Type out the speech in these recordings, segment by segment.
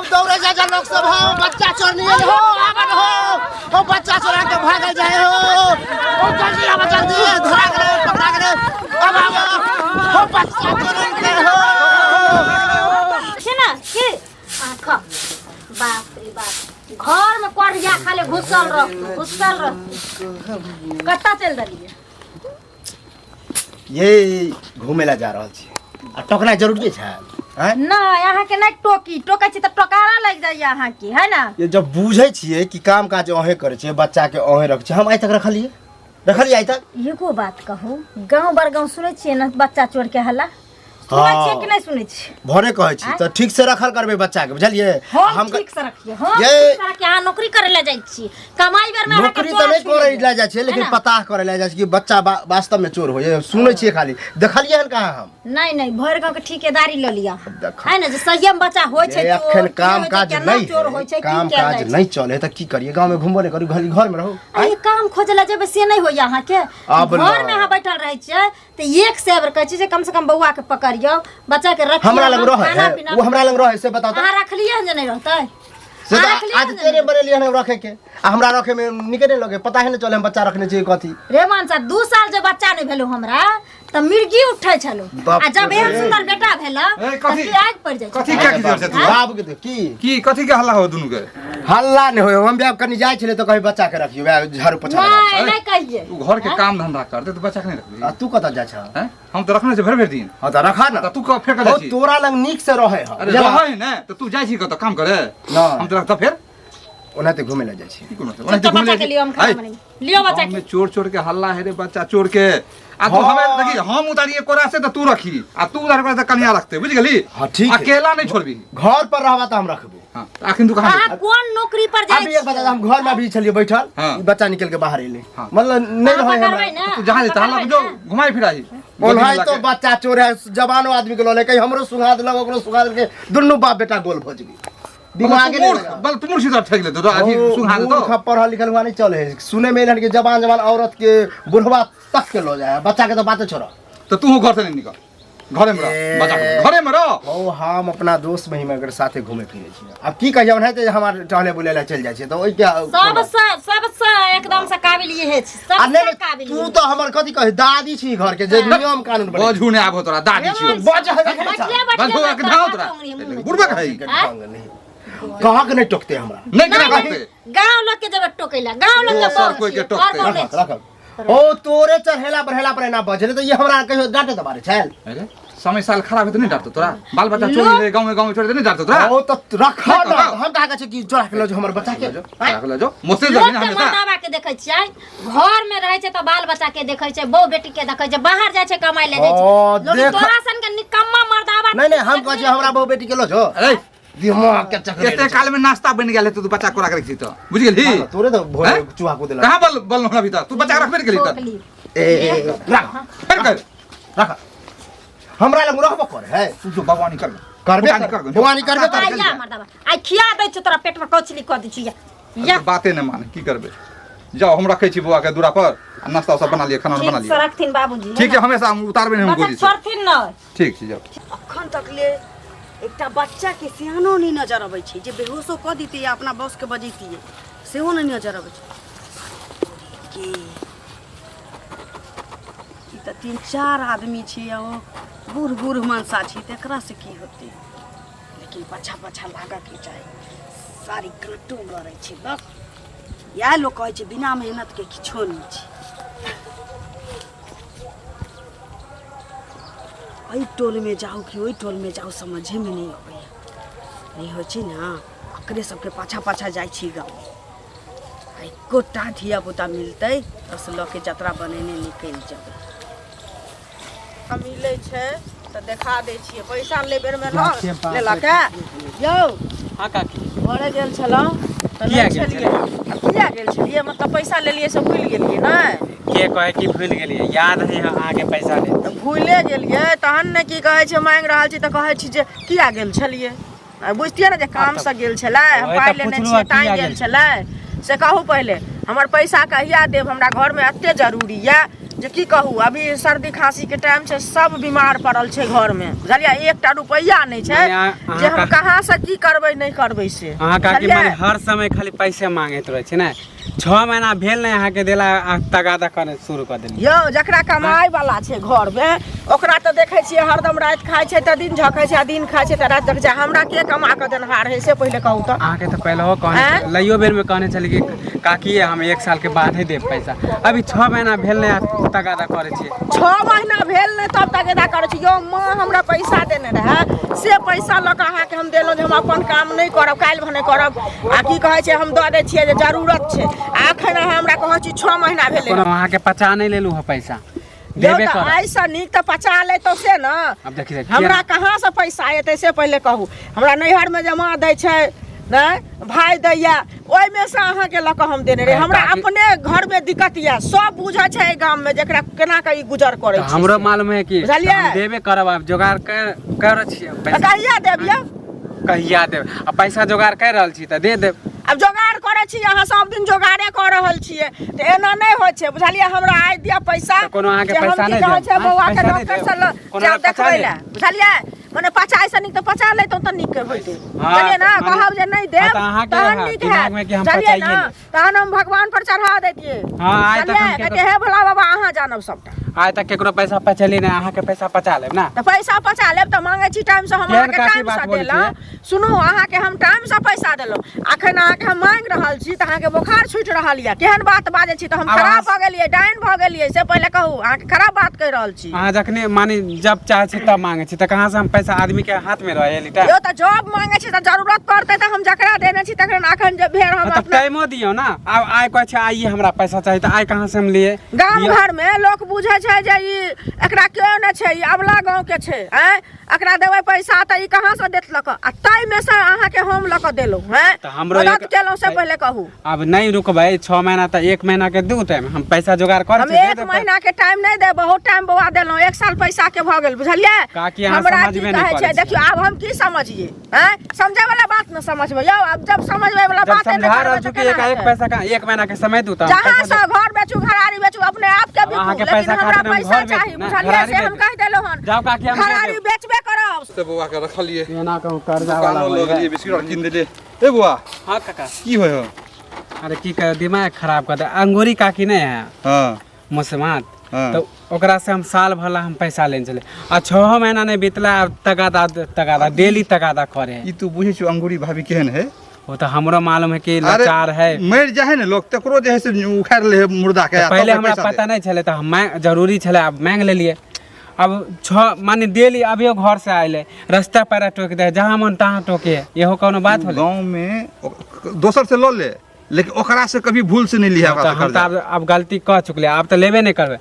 सब दौड़े जा लोग सब हो बच्चा चोर नहीं हो आगन हो बच्चा चोरा के भाग जाए हो जल्दी आ जल्दी धरा गए पकड़ा गए अब आओ हो बच्चा चोर के हो है ना कि आँख बाप रे बाप घर में कोढ़िया खाले घुसल रह कत्ता चल दलिए ये घूमेला जा रहल छी आ टोकना जरूरी छै हैं ना यहाँ के नहीं टोकै छी त टोकारा लग जाय यहाँ की है ना ये जब बुझे छिए कि काम काज अहे करे छिए बच्चा के अहे रख छी हम आज तक रखलिए आज तक एगो बात कहू गांव बरगांव सुनै छिए ना बच्चा चोर के हल्ला सुनै छिए कि नहीं सुनै छिए भरे कहै छी त ठीक से रखल करबे बच्चा के बुझलिए हम ठीक से रखिए हम ठीक से रखिए यहाँ नौकरी करे ले जाय छी कमाई बेर में नौकरी तो नहीं करे ले जाय छी लेकिन पता करे ले जाय छी कि बच्चा वास्तव में चोर हो ये सुनै छिए खाली देखलिए हन कहां हम नहीं भर गांव के ठेकेदारी ल लिया है ना जे संयम बच्चा होय छै तो अखन काम काज नहीं काम काज नहीं चले त की करिए गांव में घुमबो नहीं करू घर में रहो अरे काम खोजला जेबे से नहीं हो यहाँ के घर में यहाँ बैठल रहे छिए त एक सेवर कहै छी जे कम से कम बउआ के पकड़ियो बच्चा के रखियो हमरा लग रहे वो हमरा लग रहे से बताओ अहाँ रखलिए जे नहीं रहतै से आज तेरे बरेलिए हम रखे के हमरा रखे में निकले लगे पता है ना चले हम बच्चा रखने चाहिए कथी रे मानसा 2 साल जे बच्चा नहीं भेलो हमरा त मिर्गी उठै छलो आ जब एहन सुंदर बेटा भेला कथी आग पड़ जाय कथी क्या की जरूरत है बाबू के की कथी के हल्ला हो दुनु के हल्ला नहीं होय हम ब्याह कनी जाय छले तो कहीं बच्चा के रखियो झाड़ू पोछा नहीं कहिए तू घर के काम धंधा करते तो बच्चा के नहीं रखबी तू कत जा छ हैं हम तो रखने से भर दिन हां त रखा ना तू का फेंक दे छी तोरा लंग नीक से रहे अरे रहे ना तो तू जाय छी कत काम करे हम तो रखता फिर ओनाते घूमे ले जाय छी की कोनो ओनाते बच्चा के लिए हम खाना बने लियो बच्चा के चोर के हल्ला है रे बच्चा चोर के आ तू हमें देखी हम उतारिए कोरा से तो तू रखी आ तू उतार पर कन्या रखते बुझ गेली हां ठीक अकेला नहीं छोड़बी घर पर रहबा त हम रखबो हां आखिन तू कहां कौन नौकरी पर जाय अभी एक बता हम घर में भी छलिए बैठल बच्चा निकल के बाहर एले मतलब नहीं रहे हमरा तू जहां जहां लग जो घुमाई फिराई बोल भाई तो बच्चा चोर है जवानो आदमी के लोले कहीं हमरो सुगा देलक ओकरो सुगा देलक दुनु बाप बेटा गोल भज गई दिमाग नहीं बल तुम मुर्शिदा ठेक ले तो अभी सुहा दे तो खप्पर पढ़ल लिखल हुआ नहीं चले सुने में इलन के जवान औरत के बुढ़वा तक के लो जाए बच्चा के तो बातें छोड़ तो तू घर से नहीं निकल घरे में रह बच्चा घरे में रह ओ हम अपना दोस्त महिमा के साथे घूमे फिरे छी अब की कहियो नहीं तो हमार टहले बुले ला चल जाय छी तो ओइ क्या सब एकदम से काबिल ये है सब काबिल तू तो हमर कथि कहे दादी छी घर के जे नियम कानून बने बजू ने आबो तोरा दादी छी बज बजू के धाव तोरा बुढ़बा खाई कहां के नहीं टोकते हमरा नहीं करा करते गांव लोग के जब टोकेला गांव लोग के सर कोई के टोकते रख ओ तोरे चढ़ेला बढ़ेला पर ना बजले तो ये हमरा कहियो डांटे दबारे छैल अरे समय साल खराब है तो नहीं डांटतो तोरा बाल बच्चा चोरी रे गांव में छोड़ दे नहीं डांटतो तोरा ओ तो रखा ना हम कहा छै कि चोरा के लो जो हमर बच्चा के रख ले जो मुझसे जमीन हमें मर्दावा के देखै छियै घर में रहै छै त बाल बच्चा के देखै छै बहू बेटी के देखै छै बाहर जाय छै कमाई ले जाय छै लोग तोरा सन के निकम्मा मर्दावा नहीं नहीं हम कहै छै हमरा बहू बेटी के लो जो अरे दिमाग के चक्कर एते काल में नाश्ता बन गेल तू बच्चा कोरा करे छी तो बुझ गेली तोरे तो भोरे चूहा को देला कहां बल हमरा भीतर तू बच्चा रख गेली त ए रख फिर कर रख हमरा लग रहबो कर है तू जो भगवानी कर करबे भगवानी करबे कर मर्दावा आई खिया दै छ तोरा पेट में कचली क दै छी या बाते न माने की करबे जाओ हम रखै छी बुआ के दूरा पर नाश्ता सब बना लिए खाना बना लिए ठीक रखथिन बाबूजी ठीक है हमेशा हम उतारबे नहीं हम गोली से छोड़थिन न ठीक छै जाओ अखन तक ले एकटा बच्चा के सियानो नहीं नजर अबै छै जे बेहोशो क दितै या अपना बॉस के बजैतियै सेहो नहीं नजर अबै छै ई त 3-4 आदमी छै आ बूढ़ बूढ़ मनसा छै तेकरा से की होतै लेकिन पछा पछा लागा के चाही सारी काटो गरै छै बस या लोग कहै छै बिना मेहनत के किछो नहीं छै ओई टोल में जाओ कि ओई टोल में जाओ समझे में नहीं अबैया नहीं हो छै ना अकरे सबके पाछा पाछा जाय छी गाँव आई कोटा धिया पुता मिलतै बस ल के जतरा बनेने निकल जेबै मिलै छै त देखा दै छियै पैसा ले बेर में ले ला के यौ हां काकी घरे गेल छलौ त ले छलिए किया गेल छलिए मतलब पैसा ले लिए से भूल गेलिए नै के कहे कि भूल गेलिए याद है आगे पैसा ले त भूले गेलिए तहन ने की कहै छै मांग रहल छी त कहै छी जे किया गेल छलिए बुझतिए ना जे काम से गेल छलै हम पाइ लेने छी टाइम गेल छलै से कहू पहले हमर पैसा कहिया देब हमरा घर में एते जरूरी है जे की कहू अभी सर्दी खांसी के टाइम छै सब बीमार पड़ल छै घर में बुझलियै 1 टा रुपैया नहीं छै जे हम कहाँ से की करबै नहीं करबै से अहाँ काकी माने हर समय खाली पैसे मांगैत रहै छै ने 6 महीना भेल नहीं अहाँ के देला तगादा करे शुरू कर देली यो जकरा कमाई वाला छै घर में ओकरा तो देखे छियै हरदम रात खाय छै त दिन झकै छै दिन खाय छै त रात जग छै हमरा के कमा के देनहार है से पहले कहू त अहाँ के तो पहले हो कहने लइयो बेर में कहने चली कि काकी हम 1 साल के बाद ही देब पैसा अभी 6 महीना भेल नहीं तगादा करे छी 6 महीना भेल नहीं तब तगादा करे छी यो मां हमरा पैसा देने रहे से पैसा ल के अहाँ के हम देलो जे हम अपन काम नहीं करब काल भने करब आ की कहे छै हम द दे छियै जे जरूरत छै आखन हमरा कहै छी 6 महीना भेले कोनो अहाँ के पचा नहीं लेलू है पैसा देबे कर ऐसा निक त पचा ले तो से ना अब देखिए हमरा कहाँ से पैसा एते से पहले कहू हमरा नैहर में जमा दै छै नहीं भाई दैया ओइ में से अहाँ के लक हम देने रे हमरा अपने घर में दिक्कत या सब बुझै छै गांव में जेकरा केना के ई गुजर करे छै हमरो मालूम है कि हम देबे करब अब जोगाड़ कर छी पैसा कहिया देब या कहिया देब अब पैसा जोगाड़ कर रहल छी त दे देब अब जोगाड़ करे छी अहाँ सब दिन जोगाड़े कर रहल छियै त एना नहीं होय छै बुझलियै हमरा आइ दिया पैसा कोनो अहाँ के पैसा नहीं दे छै बौआ के डॉक्टर से जाब देखबै ला बुझलियै माने 50 से निक त 50 ले त निक होइते बुझलियै ना कहब जे नहीं देब तहन निक है बुझलियै ना तहन हम भगवान पर चढ़ा देतियै हां आइ तक हम कहते हे भोला बाबा अहाँ जानब सबटा आइ तक केकरो पैसा पचली नहीं अहाँ के पैसा पचा लेब ना त पैसा पचा लेब त मांगे छी टाइम से हम अहाँ के टाइम से देला सुनू अहाँ के हम टाइम से पैसा देलो अखन अहाँ के हम मांग रहल छी त अहाँ के बुखार छूट रहल या केहन बात बाजे छी त हम खराब भ गेलियै डाइन भ गेलियै से पहले कहू अहाँ के खराब बात कह रहल छी अहाँ जखने मानी जब चाहे छी तब मांगे छी त कहां से हम पैसा आदमी के हाथ में रहे लिटा यो त जॉब मांगे छी त जरूरत पड़ते त हम जकरा देने छी तखन अखन जे भेर हम अपना टाइमो दियो ना अब आइ कहै छै आइ हमरा पैसा चाहिए त आइ कहां से हम लिए गांव घर में लोग बुझै छै जे ई एकरा केओ न छै ई अबला गांव के छै हैं एकरा देबै पैसा त ई कहां से देत लक आ तै में से अहाँ के हम लक देलो हैं त हमरो मदद केलो से पहले कहू अब नहीं रुकबै 6 महीना त 1 महीना के दू टाइम हम पैसा जोगाड़ कर हम 1 महीना के टाइम नहीं दे बहुत टाइम बवा देलो 1 साल पैसा के भ गेल बुझलियै काकी अहाँ समझबे नहीं छै देखियो अब हम की समझिए हैं समझे वाला बात न समझबै यौ अब जब समझबै वाला बात है समझा रहल छी कि एक पैसा का 1 महीना के समय दू त जहां से घर बेचू घरारी बेचू अपने आप के बिकू लेकिन हमरा पैसा चाहिए बुझलियै से हम कह देलो हन जाओ काकी हम घरारी बेचबे करब से बुआ के रखलिए एना कहू कर्जा वाला हो लगलिए बिस्कुट किन देले ए बुआ हां काका की होय हो अरे की कर दिमाग खराब कर दे अंगूरी काकी नहीं है हां मुसमात तो ओकरा से हम साल भर हम पैसा लेन चले आ 6 महीना नहीं बीतला तगादा डेली तगादा करे ई तू बुझे छु अंगूरी भाभी केहन है वो तो हमरो मालूम है कि लाचार है मर जाए ने लोग तकरो जे है से उखाड़ ले मुर्दा के पहले हमरा पता नहीं चले तो हम जरूरी चले अब मांग ले लिए अब 6 माने डेली अभियो घर से आइले रास्ता पर टोक दे जहां मन तहां टोके एहो कोनो बात होले गांव में दोसर से ल ले लेकिन ओकरा से कभी भूल से नहीं लिया हम अब गलती कर चुकले अब तो लेबे नहीं करबे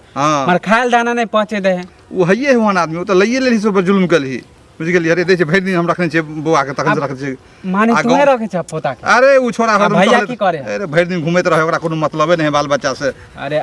मर खायल दाना नहीं पहुंचे दे वो हइये हुन आदमी वो तो लइये लेली सब जुल्म कलही बुझ गेली अरे दे छै भरि दिन हम रखने छै बुआ के तखन से रखने छै माने तू रखे छ पोता के अरे उ छोरा भैया की करे अरे भरि दिन घुमैत रहे ओकरा कोनो मतलबे नहीं बाल बच्चा से अरे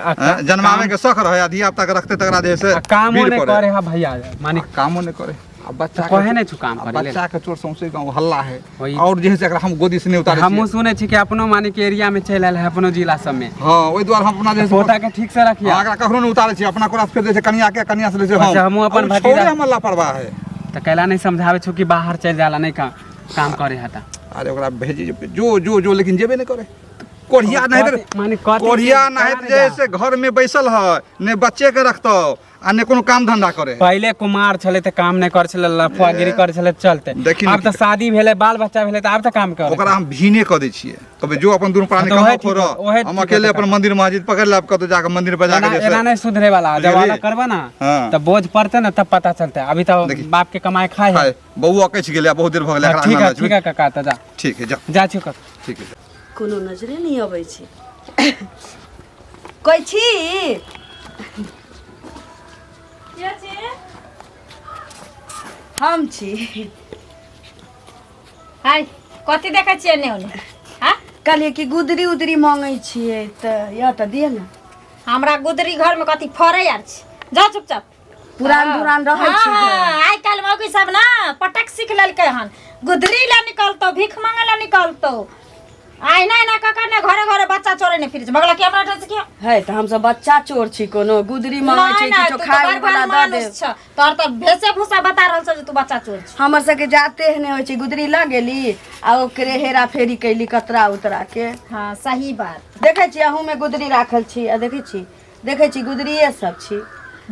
जन्मावे के शौक रहे अधिया तक रखते तकरा जे से कामो नहीं करे हा भैया माने कामो नहीं करे अब बच्चा कहे नहीं छु काम करे बच्चा के चोर सौंसे गांव हल्ला है और जे है से एकरा हम गोदी से नहीं उतारे हम सुने छी कि अपनो माने के एरिया में चल आयल है अपनो जिला सब में हां ओइ द्वार हम अपना जे पोता के ठीक से रखिए एकरा कखनो नहीं उतारे छी अपना कोरा फिर जे कनिया के कनिया से ले छै हम अपन भतीजा हम लापरवाह है त कैला नहीं समझावे छु कि बाहर चल जाला नहीं काम करे हता अरे ओकरा भेजी जो लेकिन जेबे नहीं करे कोढ़िया नहीं माने कोढ़िया नहीं जैसे घर में बैसल है ने बच्चे के रखतो आ ने कोनो काम धंधा करे पहले कुमार छले त काम नहीं कर छले लफुआगिरी कर छले चलते अब त शादी भेले बाल बच्चा भेले त अब त काम करे ओकरा हम भीने क दै छियै कबे जो अपन दुनु प्राणी कमा पर हम अकेले अपन मंदिर मस्जिद पकड़ लेब कतो जाके मंदिर पे जाके जैसे एना नहीं सुधरे वाला जब वाला करबा ना त बोझ पड़ते ना तब पता चलता अभी त बाप के कमाई खाए है बउआ कछ गेले बहुत देर भ गेले एकरा ठीक है काका त जा ठीक है जा छु काका ठीक है कोनो नजरे नहीं अबै छै कोइ छी हम छी हाय कथी देखै छियै ने ओने हां कहलिए कि गुदरी उदरी मांगै छियै त या त दिए ना हमरा गुदरी घर में कथी फरै आर छै जा चुपचाप पुरान रहै छै आइ काल मौगी सब ना पटक सीख लेलकै हन गुदरी ला निकलतो भीख मांगे ला निकलतो आई नहीं ना काका ने घरे घरे बच्चा चोरे ने फिर बगला के हमरा से किया है त हम सब बच्चा चोर छी कोनो गुदरी मांगे छी कि तो खाए वाला द दे तोर त भेसे भूसा बता रहल छ जे तू बच्चा चोर छी हमर सके जाते हने होय छी गुदरी ल गेली आ ओकरे हेरा फेरी कैली कतरा उतरा के। हां सही बात देखे छी अहू में गुदरी राखल छी आ देखे छी गुदरीए सब छी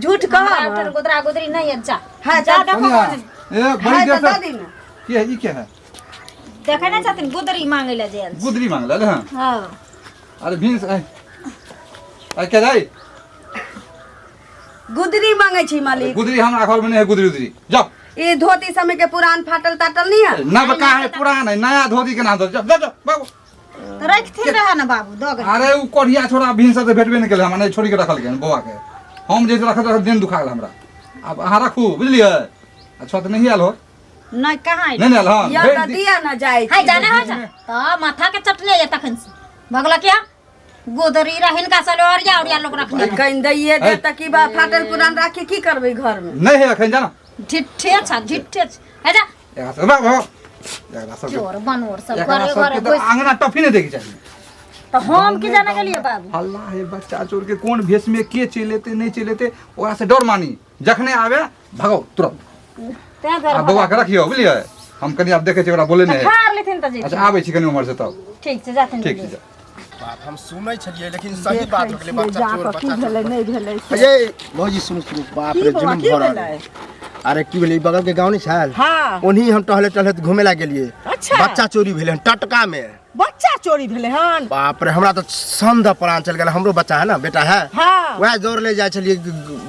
झूठ कह गुदरा गुदरी नहीं है जा हां जा देखो ए बड़ी देर से दिन की है ई क्या है देखे ना चाहती गुदरी मांगे ले जेल गुदरी मांग ले हां हां अरे भींस आई क्या जाई गुदरी मांगे छी मालिक। गुदरी हमरा घर में नहीं है गुदरी जाओ ये धोती समय के पुरान फाटल ताटल नहीं है ना बका है पुराना है नया धोती के नाम दो जा बाबू तो रखते रहा ना बाबू दो गए अरे उ कोढ़िया छोरा भींस से भेटबे नहीं केले हम नहीं छोड़ी के रखल के बउआ के हम जे रखत दिन दुखा गेल हमरा अब अहाँ रखू बुझलिए अच्छा तो नहीं आल हो नहीं कहां नहीं आल हां या त दिया ना जाय हाय जाने हो जा त माथा के चटले ये तखन से भगला क्या गोदरी रहिन का सले और या लोग रखने कहीं दैये दे त की बा फाटल पुरान राखी की करबे घर में नहीं है अखन जाना ठिठे छ है जा एकरा सब बाबू एकरा सब चोर बनोर सब एकरा घरे सब घरे के तो आंगना टफी नहीं देखे चाहिए तो हम की जाने के लिए बाबू अल्लाह है बच्चा चोर के कौन भेष में के चलेते नहीं चलेते ओकरा से डर मानी जखने आवे भागो तुरंत ते घर बउआ के रखियो बुझलिए हम कनी अब देखे छी ओकरा बोले नहीं खार लेथिन त जी अच्छा आबै छी कनी उमर से तब ठीक से जाथिन ठीक छै बात हम सुनै छलिए लेकिन सही बात हो गेलै बच्चा चोर बच्चा भेलै नहीं भेलै अजय भौजी सुन बाप रे जुलुम भऽ रहल है। अरे की भेलै बगल के गांव नहीं छल हाँ ओनही हम टहले घूमे ला गेलिए अच्छा। बच्चा चोरी भेलै हन टटका में बच्चा चोरी भेले हन बाप रे हमरा तो संध प्राण चल गेल हमरो बच्चा है ना बेटा है हाँ वह जोर ले जाय छलिए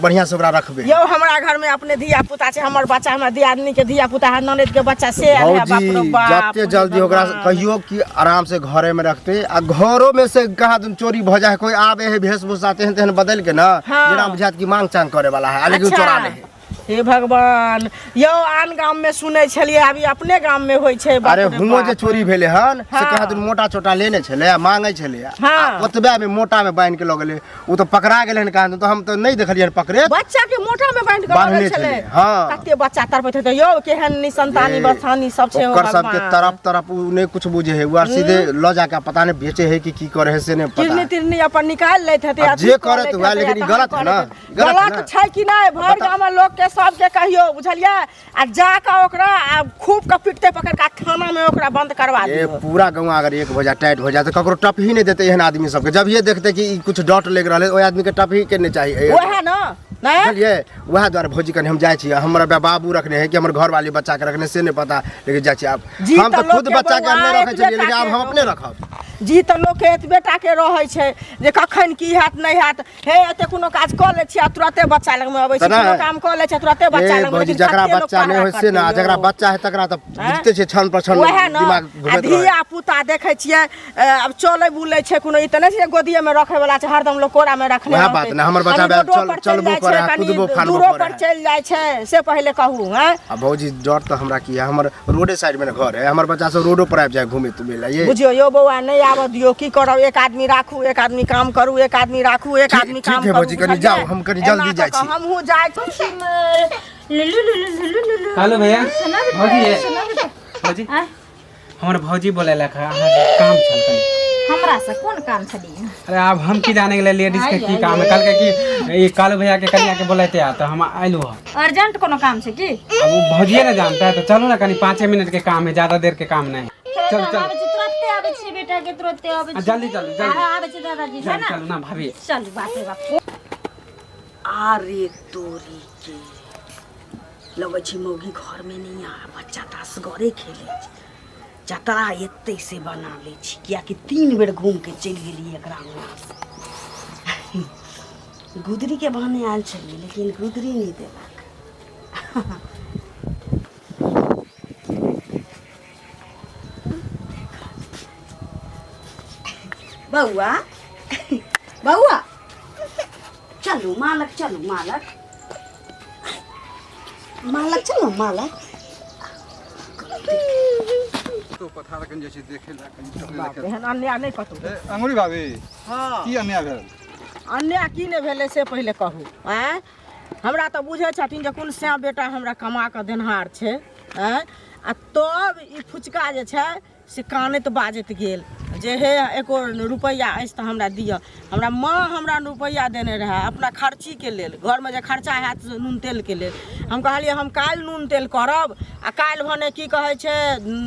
बढ़िया से ओकरा रखबे यो हमरा घर में अपने धिया पुता छै हमर बच्चा हमरा दियादनी के धिया पुता है ननद के बच्चा से आयल है बाप रे भौजी बाप जते जल्दी ओकरा कहियो कि आराम से घरे में रखते आ घरों में से कहाँ तुम चोरी भ जाए कोई आवे है वेशभूषा तेहन बदल के ना हाँ। जेना बुझात कि मांग चांग करे वाला है लेकिन अच्छा। चोरा ले है। हे भगवान यो आन गांव में सुनै छलिए अभी अपने गांव में होय छै बाप अरे रे हुओ जे बाप। चोरी भेले हन से हाँ। कहा तुम मोटा छोटा लेने छले आ मांगे छले हाँ। ओतबे में मोटा में बांध के ल गेले उ तो पकड़ा गेले हन कहा तो हम तो नहीं देखलियन पकड़े बच्चा के मोटा में बांध के बांधने लगल छले छले, हाँ। कते बच्चा तरपत है यो केहन निसंतानी बथानी सब छै ओकर सब के भगवान। तरफ तरफ उ नहीं कुछ बुझे है वो सीधे ल जाके पता नहीं बेचे है कि की करे है से नहीं किरनी पता तिरनी अपन निकाल लेत हते अब जे करत हुआ लेकिन ई गलत है ना गलत है ना छै कि नहीं भर गांव में लोग के सब के कहियो बुझलिए आ जाके ओकरा आ खूब के पिटते पकड़ के थाना में ओकरा बंद करवा ये दियो पूरा गाँव अगर एक हो जाए टाइट हो जाए तो ककरो टप ही नहीं देते एहन आदमी सबके जब ये देखते कि ई कुछ डॉट लग रहा है ओहि आदमी के टप ही के नहीं चाहिए ओहे ना नहीं बुझलिए वह द्वारा भौजी कने हम जाए छी हमरा बाबू रखने है कि हमर घर वाली बच्चा के रखने से नहीं पता लेकिन जाए छी आप जी हम तो तो खुद लोग के बच्चा के बउआ नहीं रखे एक छलिए बेटा लेकिन अब के हम अपने रखब जी तो लोग के बेटा के रहे छै जे कखन की हैत नहीं हैत हे एते कोनो काज क ले छी आ तुरंते बच्चा लग में आबै छी तना कोनो काम क ले छी तुरंते बच्चा ए लग में भौजी लेकिन जकरा कते लोग बच्चा नहीं पहरा होय से ना करते जकरा यो। बच्चा है तकरा तो बुझते छे छन पर छन ओहे ना दिमाग आ घुमैत धिया रहे पुता देखे छियै अब चले बुले छै कोनो ई त नहीं छै गोदिये में रखे वाला छै हरदम लोग कोरा में रखने वएह बात ना हमर बच्चा चलबो करे कूदबो फाड़बो दूरो पर करे चल जाय छै से पहले कहू हैं अब भौजी डर तो हमरा की है हमर रोडे साइड में घर है हमर बच्चा सब रोडो पर आबि जाए घूमे तुमे ला ये बुझियो यो बौआ नहीं आब दियो की करब एक आदमी राखू एक आदमी काम करू एक आदमी राखू एक ठीक- आदमी ठीक काम है करू भौजी, कनी जाओ, हम कनी जल्दी जाइ छी। हमहू जाय हेलो भैया भौजी है भौजी हमर भौजी बोले लखा अहाँ काम छल तनी हमरा से कोन काम छली अरे अब हम की जाने के लिए लेडीज के की काम है कल के कि ये कालू भैया के कन्या के बोलते आ तो हम आइलू है अर्जेंट कोनो काम छै की अब वो भौजिए ना जानता है तो चलो ना कहीं 5 मिनट के काम है ज्यादा देर के काम नहीं चल चल आबै छी तुरंते आबै छी बेटा के तुरंते आबै छी जल्दी चलो जल्दी आबै छी दादाजी है चल ना चल ना भाभी चल बाप रे बाप आरे तोरी के लगे छी मौगी घर में नहीं आ बच्चा तास घरे खेले छी जतरा एते से बना ले छी किया कि 3 बेर घूम के चल गेली एकरा अंगना से गुदरी के बहाने आयल छली लेकिन गुदरी नहीं देलक बउआ बउआ चलो मालक चलो मालक मालक चलो मालक तो पथार कन जे छी देखे ला कन बाप रे, एहन अन्याय नहीं कतौ ए अंगुरी भाभी हाँ की अन्याय भेल अन्याय की नहीं भेलै से पहले कहू आँय हमरा तो बुझे छथिन जे कोन से बेटा हमरा कमा के देनहार छै आँय आ तब ई फुचका जे छै से कानैत बाजैत गेल जे हे एको रुपैया अछि तऽ हमरा दिअ। हमरा माँ हमरा रुपैया देने रहै अपना खर्चीके लेल, घरमे जे खर्चा हैत नून तेलके लेल। हम कहलिए हम काल्हि नून तेल करब आ काल्हि भने की कहै छै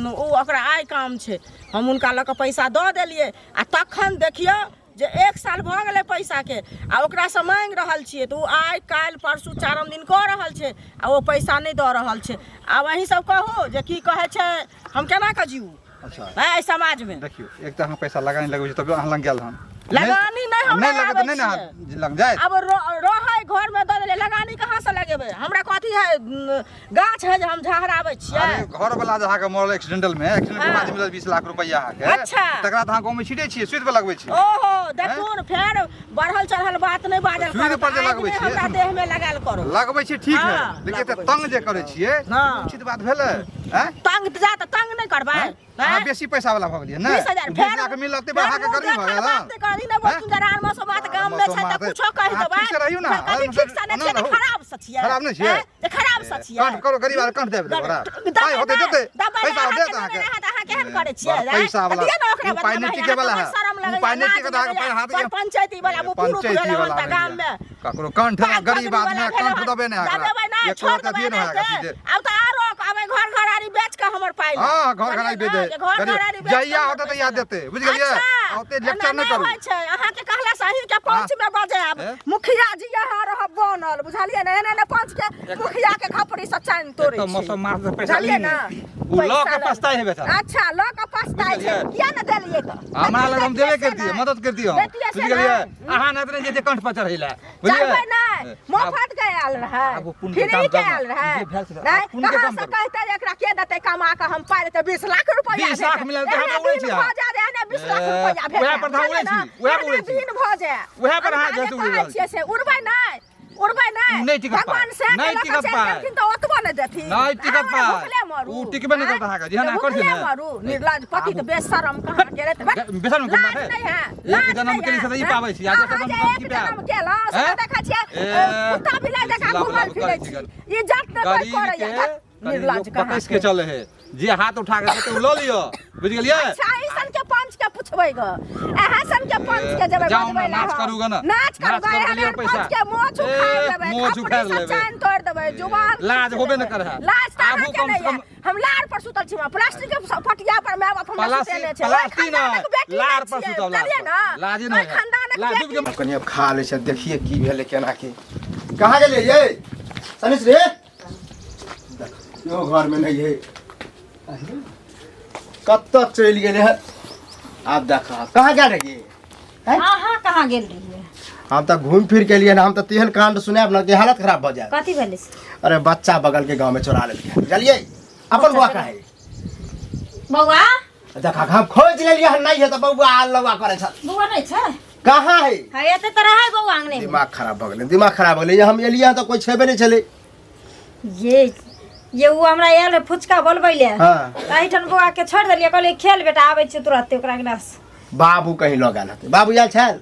ओ ओकरा आइ काम छै, हम हुनका लऽ कऽ पैसा दऽ देलिए। आ तखन देखियौ जे 1 साल भऽ गेलै पैसाके आ ओकरासँ माँगि रहल छियै तऽ ओ आइ काल्हि परसू 4 दिन कऽ रहल छै आ ओ पैसा नहि दऽ रहल छै। आब अहीं सब कहू जे की कहै छै हम केना कऽ जीवू अच्छा एहि समाजमे। देखियो एक तऽ अहाँ पैसा लगानी लगबै छी तब अहाँ लग गेल हन लगानी नहीं हम नहीं लगे तो नहीं ना लग जाए। अब रहे घर में दे देले लगानी कहाँ से लगेबे? हमरा कथी है गाछ है जे हम झहराबे छियै। अरे घर वाला जहाँ के मरल एक्सीडेंटल में एक्सीडेंट के बाद मिलल 20 लाख रुपया के अच्छा तकरा त अहाँ गांव में छिटे छियै सुध पे लगबै छियै। ओहो देखून फेर बढ़ल चढ़ल बात नहीं बाजल सुध पर जे लगबै छियै हमरा देह में लगाल करो लगबै छियै ठीक है लेकिन त तंग जे करे छियै उचित बात भेलै हैं? तंग जा त तंग नहीं करबै अहाँ बेसी पैसा वाला भऽ गेलियै ने 20 लाख मिलते बढ़ा के करी भऽ गेल बात करी ना बस जरार में सब बात गाम में छै त कुछो कहि देबै। ठीक से रहियो ना ठीक से नहीं छै खराब सचिया खराब नहीं छियै जे खराब सचिया कंठ करो गरीब आर कंठ देबे तोरा पाइ होते देते पैसा दे त अहाँके अहाँ केहन करे छियै पैसा वाला दिया ना ओकरा पाइ नहीं टिके वाला है पाइ नहीं टिके त पाइ हाथ पर पंचायती वाला वो पूरा पंचायती वाला गाम में ककरो कंठ गरीब आदमी कंठ दबे ने एकरा एक छोड़ के न होगा सीधे। अब त आरो अबे घर घरारी बेच के हमर पाइ हां घर घरारी बेच दे गरीब जइया होते त याद देते बुझ गेलिए ओते लेक्चर न करू छै अहाँ के कहला सही के पंच में बजे आब मुखिया जी यहाँ रह बनल बुझलिए ना एने पंच के मुखिया के खपड़ी से चाइन तोड़े तो मौसम मार से पैसा बुझलिए ना उ लो के पछताई है बेटा। अच्छा लो के पछताई छै किया न देलिए त हमरा लग हम देबे कर दिए मदद कर दियो बुझ गेलिए अहाँ न देने जे कंठ पर चढ़ैला बुझलिए चढ़बै नहीं मोफत के आयल रहे फ्री के आयल रहे नहीं कहां से कहते एकरा के देते कमा के हम पाइ देते 20 लाख रुपया 20 लाख मिलल त हम उड़ै छी हो जा रे ने 20 लाख रुपया भेट ओहे पर उड़ै छी ओहे उड़ै छी दिन भ जाय ओहे पर हाथ जैसे उड़ै रहल से उड़बै नहीं नहीं टिकट पाए नहीं टिकट पाए तो ओतबो नहीं देथि नहीं टिकट पाए उ टिकबे नहीं करता है जेहन कर छै ना मारू निर्लज पति तो बेशरम कहां के रे बेशरम कोन बात है एक जन्म के लिए सदा ही पाबै छी आज जन्म की जन्म केला से देखा छियै कुत्ता बिलाइ देखा घुमल फिरै छी इज्जत न कोई करैया निर्लज कहां के चले है जे हाथ उठा के तो ल लियो बुझ गेलिए। अच्छा ऐसन के पंच के पूछबै ग एहसन के पंच के जेबै बजबै नाच करूगा ना नाच करबै हम पंच के मोछ उखाड़ देबै मोछ उखाड़ लेबै चाइन तोड़ देबै जुबान लाज होबे न करे लाज आबू कम से कम हम लार पर सुतल छी प्लास्टिक के फटिया पर मैं बाप हमरा सुतले छै प्लास्टिक ना लार पर सुतल लाज नहीं लाज के कनी अब खा ले छै देखिए की भेले केना के कहां गेले ये सनीश रे यो घर में नहीं है कब तक चल गेले है आप देखा कहां जा रही है हां कहां गेल रही? हम तो घूम फिर के लिए ना हम तो तेहन कांड सुने अपना के हालत खराब हो जाए। कथी भेलै? अरे बच्चा बगल के गांव में चुरा लेलिए चलिए अपन बुआ का है बौआ देखा हम खोज ले लिए नहीं है तो बउआ आल लवा करे छ बौआ नहीं छै कहां है है एते तरह है बौआ आंगने में दिमाग खराब हो गेले दिमाग खराब हो गेले हम एलिया तो कोई छेबे नहीं चले ये वो हमरा आयल फुचका बोलबैले हां एहिठन बौआ के छोड़ देलिए कहले खेल बेटा आबै छै तुरंत ओकरा गिलास बाबू कहीं लऽ गेल हते बाबू आयल छल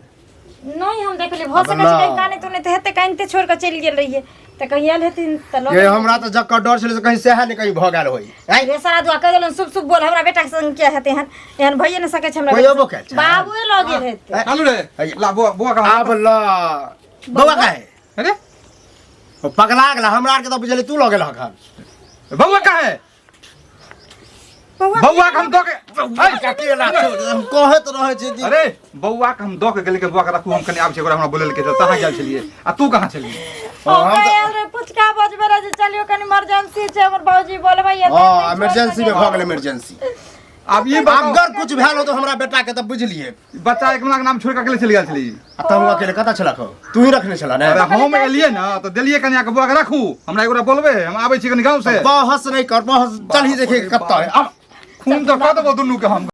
नहीं हम देखले भ सकै छै कहीं काने तूने त हेते कानते छोड़ के चलि गेल रहिए त कहीं आयल हेतिन त ये हमरा तो जक्का डर छले से कहीं सेहा नहीं कहीं भ गेल होई रे सारा दुआ कह देलन शुभ शुभ बोल हमरा बेटा के संग के हेते हन एहन भइए न सकै छै हमरा कोई अबो के बाबूए लऽ गेल हेते आलू रे ला बुआ का अब ला बउआ का है अरे ओ पगला गेला हमरा आर के तो बुझले तू लऽ गेल हखन बउआ का है बउआ के हम दो के हम कहत रहे छी अरे बउआ के हम दो के गेले के बुआ के रखू हम कनी आब छै ओकरा हमरा बोलल के तहाँ गेल छलिए आ तू कहां छलिए रे पुचका बजबे रे जे चलियो कनी इमरजेंसी छै हमर बाबूजी बोलबै हां इमरजेंसी में भ गेल इमरजेंसी अब ये अगर कुछ भेल हो तो हमरा बेटा के तब बुझलिए बच्चा एक के नाम छोड़ के अकेले चल गेल छली तब हुआ अकेले कता छलक तू ही रखने छला ने अरे हम एलिए ना तो देलिए कन्या के बुआ के रखू हमरा एगोरा बोलबे हम आबै छी कनी गांव से बहस नहीं कर बहस चल ही देखे कत्ता है अब खून तो कह देबो दुनू के हम